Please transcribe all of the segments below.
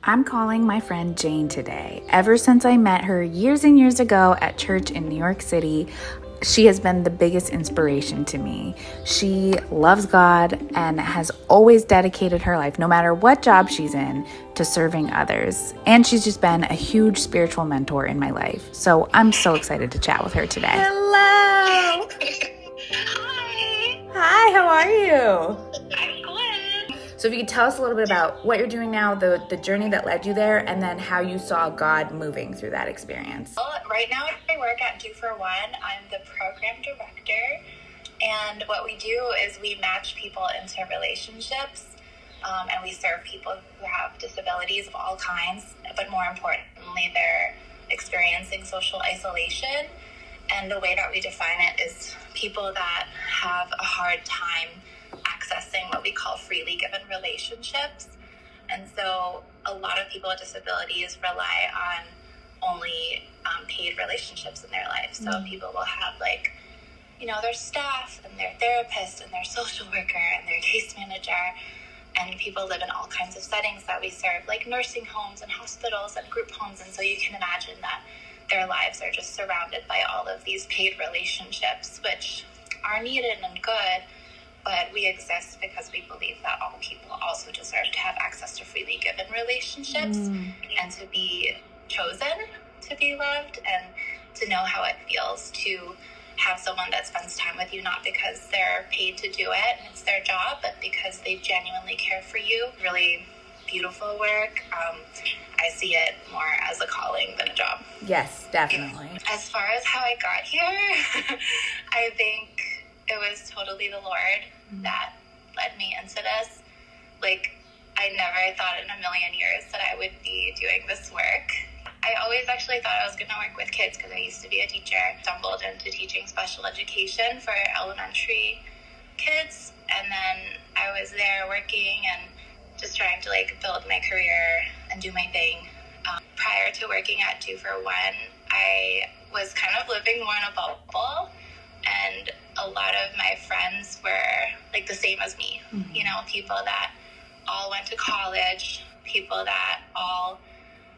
I'm calling my friend Jane today. Ever since I met her years and years ago at church in New York City, she has been the biggest inspiration to me. She loves God and has always dedicated her life, no matter what job she's in, to serving others. And she's just been a huge spiritual mentor in my life. So I'm so excited to chat with her today. Hello! Hi! Hi, how are you? I'm good. So if you could tell us a little bit about what you're doing now, the journey that led you there, and then how you saw God moving through that experience. Well, right now I work at 2 for 1. I'm the program director, and what we do is we match people into relationships, and we serve people who have disabilities of all kinds, but more importantly, they're experiencing social isolation. And the way that we define it is people that have a hard time accessing what we call freely given relationships. And so a lot of people with disabilities rely on only paid relationships in their life. So people will have their staff and their therapist and their social worker and their case manager. And people live in all kinds of settings that we serve, like nursing homes and hospitals and group homes. And so you can imagine that their lives are just surrounded by all of these paid relationships, which are needed and good, but we exist because we believe that all people also deserve to have access to freely given relationships and to be chosen to be loved and to know how it feels to have someone that spends time with you, not because they're paid to do it and it's their job, but because they genuinely care for you. Really beautiful work. I see it more as a calling than a job. Yes, definitely. As far as how I got here, I think it was totally the Lord that led me into this. I never thought in a million years that I would be doing this work. I always actually thought I was going to work with kids because I used to be a teacher. Stumbled into teaching special education for elementary kids, and then I was there working and just trying to build my career and do my thing. Prior to working at 2 for 1, I was kind of living more in a bubble, and a lot of my friends were the same as me. People that all went to college, people that all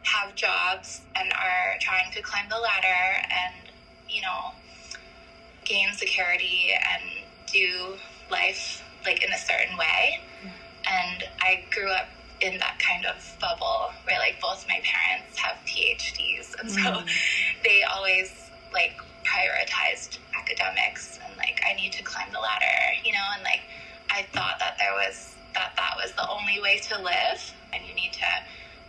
have jobs and are trying to climb the ladder and gain security and do life in a certain way. And I grew up in that kind of bubble where both my parents have PhDs, and so they always prioritized academics and I need to climb the ladder, and I thought that that was the only way to live, and you need to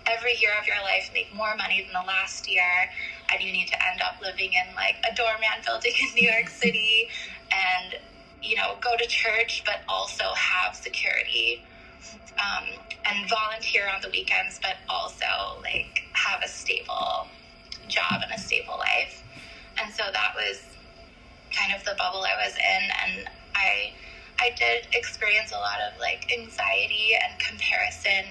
every year of your life make more money than the last year, and you need to end up living in a doorman building in New York City and go to church but also have security, and volunteer on the weekends but also have a stable job and a stable life. And so that was kind of the bubble I was in, and I did experience a lot of anxiety and comparison,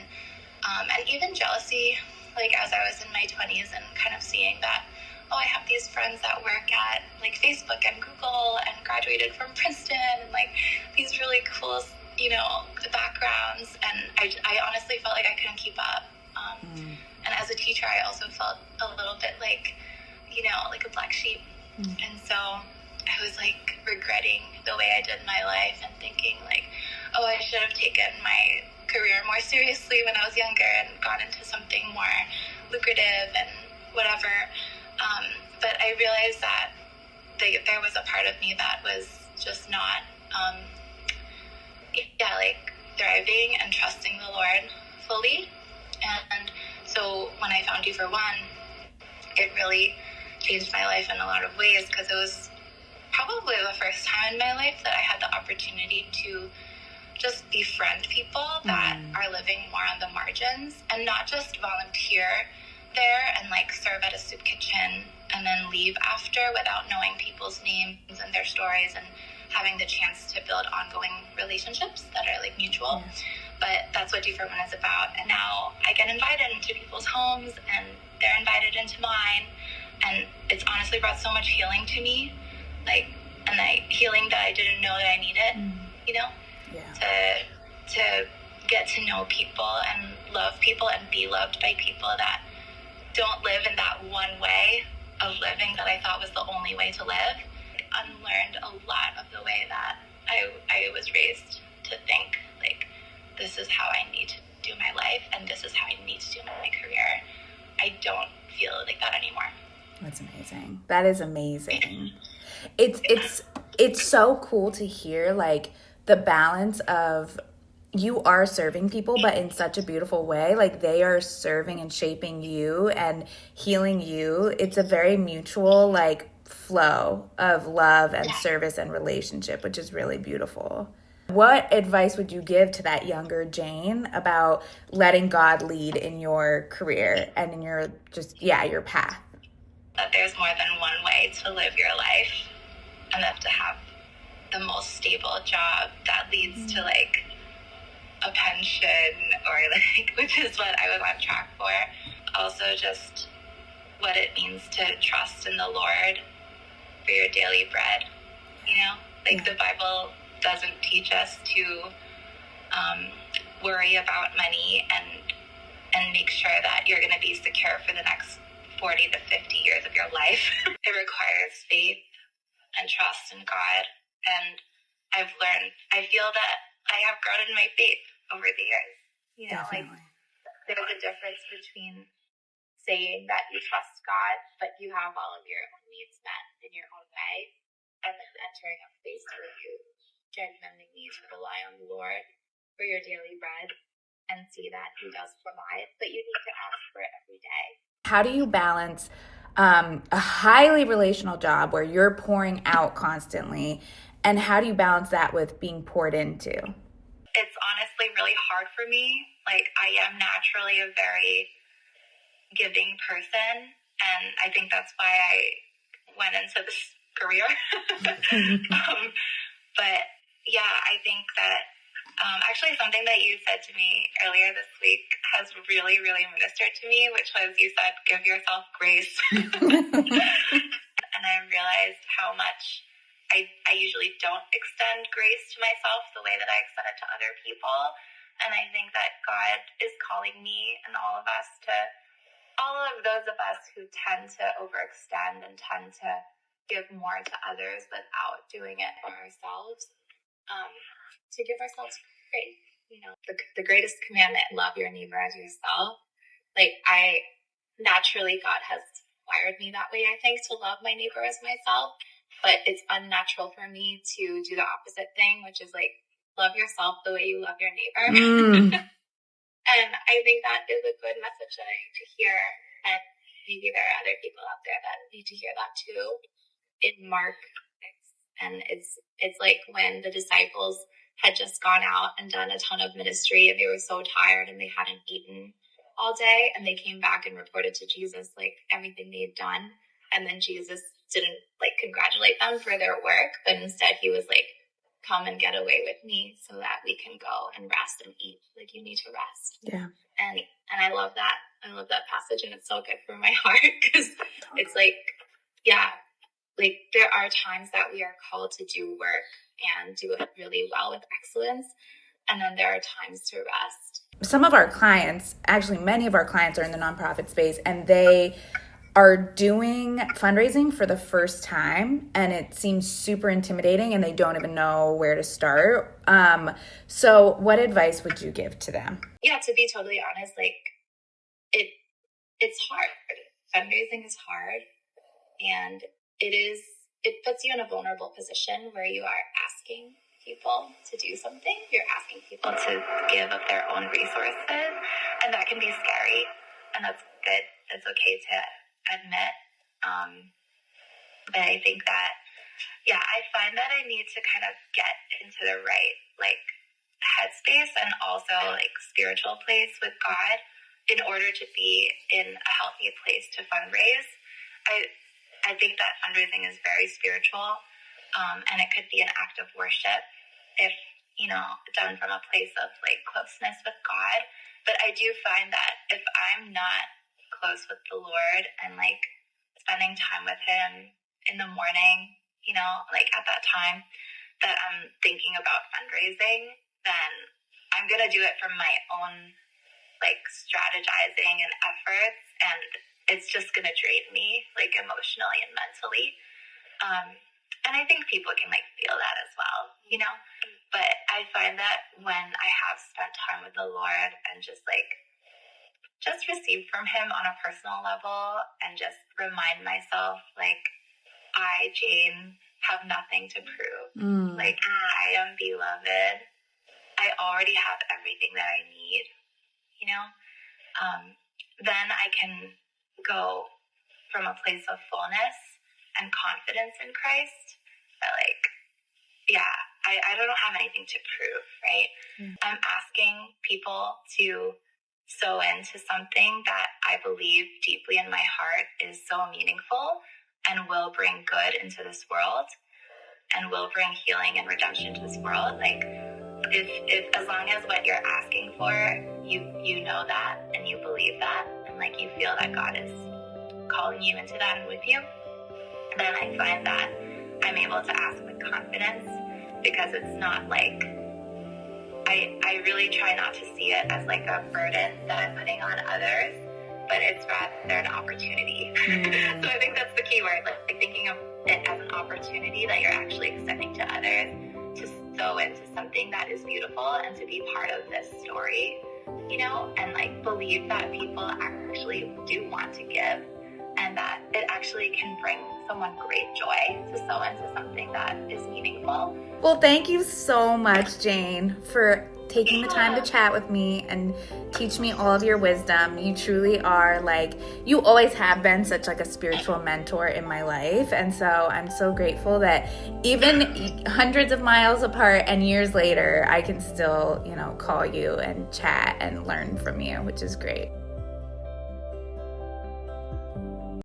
and even jealousy, as I was in my 20s and kind of seeing that, I have these friends that work at Facebook and Google and graduated from Princeton and these really cool, backgrounds, and I honestly felt I couldn't keep up. And as a teacher, I also felt a little bit like a black sheep. And so I was regretting the way I did my life and thinking I should have taken my career more seriously when I was younger and gone into something more lucrative and whatever. But I realized that there was a part of me that was just not, thriving and trusting the Lord fully. And so when I found 2 for 1, it really changed my life in a lot of ways, because it was probably the first time in my life that I had the opportunity to just befriend people that are living more on the margins, and not just volunteer there and serve at a soup kitchen and then leave after without knowing people's names and their stories and having the chance to build ongoing relationships that are mutual. But that's what 2 for 1 is about. And now I get invited into people's homes and they're invited into mine, and it's honestly brought so much healing to me, healing that I didn't know that I needed, to get to know people and love people and be loved by people that don't live in that one way of living that I thought was the only way to live. I unlearned a lot of the way that I was raised to think, like, this is how I need to do my life and this is how I need to do my career. I don't feel like that anymore. That's amazing. That is amazing. It's so cool to hear, like, the balance of you are serving people, but in such a beautiful way. Like, they are serving and shaping you and healing you. It's a very mutual, like, flow of love and service and relationship, which is really beautiful. What advice would you give to that younger Jane about letting God lead in your career and in your your path? That there's more than one way to live your life, and that to have the most stable job that leads to like a pension or like, which is what I was on track for. Also just what it means to trust in the Lord for your daily bread, the Bible doesn't teach us to worry about money and make sure that you're going to be secure for the next 40 to 50 years of your life. It requires faith and trust in God. And I feel that I have grown in my faith over the years. Definitely. There's a difference between saying that you trust God, but you have all of your own needs met in your own way, and then entering a place where you genuinely need to rely on the Lord for your daily bread and see that He does provide, but you need to ask for it every day. How do you balance a highly relational job where you're pouring out constantly, and how do you balance that with being poured into? It's honestly really hard for me. Like, I am naturally a very giving person, and I think that's why I went into this career. But yeah, I think that actually something that you said to me earlier this week has really, really ministered to me, which was you said, give yourself grace. And I realized how much I usually don't extend grace to myself the way that I extend it to other people. And I think that God is calling me and all of those of us who tend to overextend and tend to give more to others without doing it for ourselves, to give ourselves grace. The greatest commandment, love your neighbor as yourself. Like, naturally, God has wired me that way, I think, to love my neighbor as myself. But it's unnatural for me to do the opposite thing, which is like, love yourself the way you love your neighbor. And I think that is a good message that I need to hear. And maybe there are other people out there that need to hear that too. In Mark 6, and it's like when the disciples had just gone out and done a ton of ministry, and they were so tired and they hadn't eaten all day, and they came back and reported to Jesus like everything they had done. And then Jesus didn't like congratulate them for their work, but instead he was like, come and get away with me so that we can go and rest and eat. Like, you need to rest. Yeah. And I love that. I love that passage, and it's so good for my heart, because it's like, yeah, like there are times that we are called to do work and do it really well with excellence. And then there are times to rest. Some of our clients, actually many of our clients, are in the nonprofit space, and they are doing fundraising for the first time, and it seems super intimidating and they don't even know where to start. So what advice would you give to them? Yeah, to be totally honest, like it's hard. Fundraising is hard, and it puts you in a vulnerable position where you are asking people to do something. You're asking people to give of their own resources, and that can be scary, and that's good. It's okay to admit. But I think that, I find that I need to kind of get into the right, like, headspace and also, like, spiritual place with God in order to be in a healthy place to fundraise. I think that fundraising is very spiritual, and it could be an act of worship if, done from a place of, like, closeness with God. But I do find that if I'm not close with the Lord and, like, spending time with Him in the morning, like at that time that I'm thinking about fundraising, then I'm going to do it from my own like strategizing and efforts, and it's just going to drain me like emotionally and mentally. And I think people can like feel that as well, you know, but I find that when I have spent time with the Lord and just receive from him on a personal level and just remind myself, like, I, Jane, have nothing to prove. Like, I am beloved. I already have everything that I need, you know? Then I can go from a place of fullness and confidence in Christ that, like, yeah, I don't have anything to prove, right? I'm asking people to sow into something that I believe deeply in my heart is so meaningful and will bring good into this world and will bring healing and redemption to this world. Like, if as long as what you're asking for, you know that and you believe that and like you feel that God is calling you into that and with you, then I find that I'm able to ask with confidence, because it's not like I really try not to see it as like a burden that I'm putting on others, but it's rather an opportunity. So I think that's the key word, like thinking of it as an opportunity that you're actually extending to others to sow into something that is beautiful and to be part of this story, you know, and like believe that people actually do want to give and that it actually can bring someone great joy to sow into something that is meaningful. Well, thank you so much, Jane, for taking the time to chat with me and teach me all of your wisdom. You truly are, like, you always have been such like a spiritual mentor in my life. And so I'm so grateful that even hundreds of miles apart and years later, I can still, you know, call you and chat and learn from you, which is great.